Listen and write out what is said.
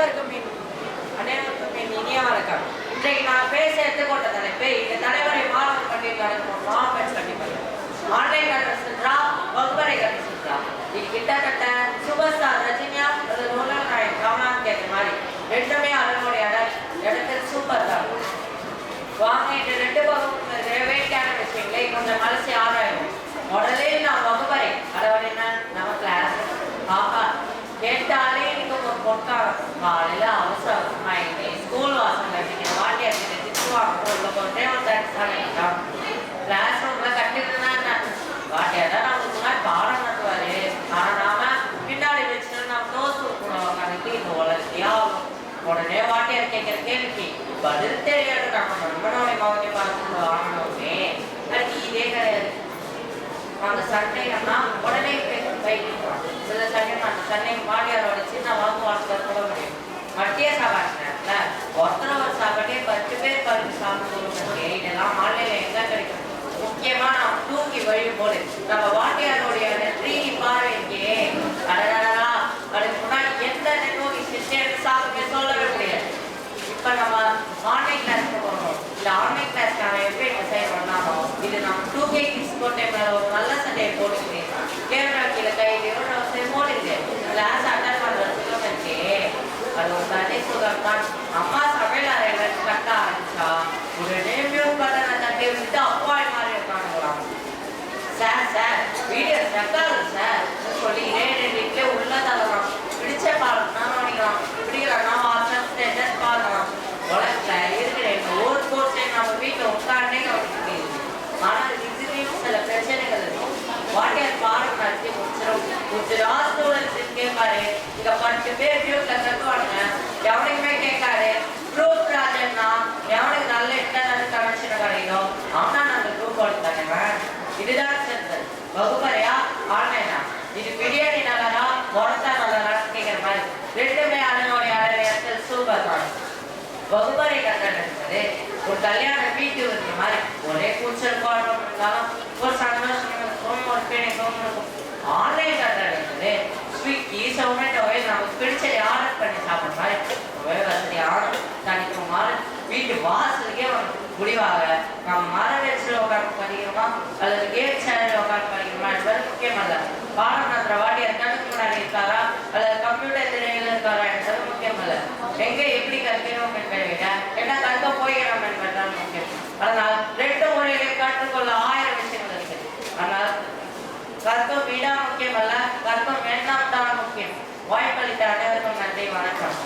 அனைவருக்கும் இனிய வணக்கம். இன்றைக்கு நான் பேச எடுத்துக்கொண்ட தலைப்பு இந்த தலைவரை மாணவர் பள்ளியில் ஆன்லைன் கல்வி சுற்றா வகுப்பறை கல்வி சுற்றா. இது கிட்டத்தட்ட சூப்பர் ஸ்டார் ரஜினியா கமலான் கேட்க மாதிரி ரெண்டுமே அதனுடைய இடத்தில் சூப்பர் தான். வாங்க இந்த ரெண்டு பகுப்பும் இருக்கிற வேட்டையான விஷயங்களை கொஞ்சம் மனசு ஆராயும். முதலில் நான் வகுப்பறை அதாவது என்ன நம்ம கிளாஸ் ஆகா கேட்டாலே எனக்கு ஒரு பொற்காலம் காலையில் அவசரமாயிட்டு ஸ்கூல் வாசல் கட்டிக்கிற வாட்டியார் கிட்ட திட்டுவாங்க உள்ள கொண்டே வந்துட்டான். கிளாஸ் ரூம்ல கட்டிருந்தா என்ன வாட்டியார் தான் நமக்கு முன்னாடி பாடம் நடத்துவாரு. ஆனால் நாம பின்னாடி வச்சுட்டு நம்ம தோசை உட்காந்துட்டு இந்த உலகத்தையா உடனே வாட்டியார் கேட்கிற கேள்விக்கு பதில் தெரியாது. நம்ம நண்பனுடைய மகனை பார்த்து வாங்கணுமே அதுக்கு இதே கிடையாது. அந்த சண்டைன்னா உடனே கைவிடுவாங்க. சில சண்டை அந்த சண்டைக்கு வாட்டியாரோட சின்ன வாக்குவாதத்தை கூட முடியும். மத்திய சாப்பாட்டுல ஒருத்தர் சாப்பாட்டே 10 பேர் பறித்து சாப்பிட்டு இதெல்லாம் மாலையில எங்க கிடைக்கும். முக்கியமா நம்ம தூக்கி வழி போது நம்ம வாட்டியாரோடைய நெற்றி பார்வைக்கு அடடா அதுக்கு முன்னாடி எந்த நெட்வொர்க் சிஸ்டம் சாப்பிட்டு சொல்லவே முடியாது. இப்ப நம்ம ஆன்லைன் கிளாஸ்க்கு போறோம். இந்த ஆன்லைன் கிளாஸ்க்கு அவன் எப்படி டிசைன் பண்ணாலும் இது நம்ம 2K கிட்ஸ் போட்டே மேல ஒரு நல்ல சண்டையை போட்டுக்கிட்டே கேமரா கீழே கையில் போடுது கிளாஸ் அட்டன் பண்றதுக்கு இருக்கு. அது ஒரு தனி சுகம் தான். அம்மா சமையல் அறையில கட்ட ஆரம்பிச்சா உடனே மியூட் பட்டனை தட்டி விட்டு அப்பாய் மாதிரி உட்காந்துக்கலாம். சார் வீடியோ ரெக்கார்டு சார் சொல்லி வீட்டிலே உள்ள தரலாம். பிடிச்ச பாடம்னா பண்ணிக்கலாம். பிடிக்கலன்னா வாட்ஸ்அப் ஸ்டேட்டஸ் பார்க்கலாம். உலகத்தில் இருக்கிற ஒரு கோர்ஸை நம்ம வீட்டில் உட்காண்டே கவனிக்க முடியுது. ஆனால் இதுலேயும் சில பிரச்சனைகள் இருக்கும். வாட்டியார் பாடம் நடத்தி முடிச்சிடும். ஸ்டூடெண்ட்ஸ் கேட்பாரு இங்க 10 பேர் வியூட்ல கற்றுவாங்க. எவனுக்குமே கேட்காரு குரூப் ராஜன்னா எவனுக்கு நல்ல இன்டர்நெட் கனெக்ஷன் கிடைக்கும் அவனா நாங்கள் குரூப் கொடுத்தானேவன். இதுதான் சென்சர். வகுப்பறையா ஆன்லைனா இது பிரியாணி நகரா மொரத்தா நகரான்னு கேட்குற மாதிரி ரெண்டுமே அதனுடைய இடத்தில் சூப்பர் தான். வகுப்பறை கட்டணம் என்பது ஒரு கல்யாண வீட்டு இருக்கிற மாதிரி ஒரே கூச்சல் பாடம் இருந்தாலும் ஒரு சந்தோஷம் ஒரு பிணைக்கும் இருக்கும். ஆன்லைன் கட்டணம் என்பது ஸ்விக்கி சொமேட்டோவை நமக்கு பிடிச்சதை ஆர்டர் பண்ணி சாப்பிட்ற மாதிரி வசதியான தனித்துவமான வீட்டு வாசலுக்கே முடிவாக நம்ம மர வச்சுல உட்காந்து படிக்கிறோமா அல்லது கேட் சேனல் உட்காந்து படிக்கிறோமா என்பது முக்கியமல்ல. பாடம் நடத்துற வாட்டியார் கணக்கு முன்னாடி இருக்காரா அல்லது கம்ப்யூட்டர் திரையில் இருக்காரா என்பது முக்கியமல்ல. எங்க எப்படி கற்கிறோம் என்பதை விட என்ன கற்க போகிறோம் என்பதுதான் முக்கியம். அதனால் 2 முறையிலே கற்றுக்கொள்ள 1000 விஷயங்கள் இருக்குது. ஆனால் கற்கும் விடா முக்கியமல்ல, கற்கும் வேண்டாம் தான் முக்கியம். வாய்ப்பளித்த அனைவருக்கும் நன்றி, வணக்கம்.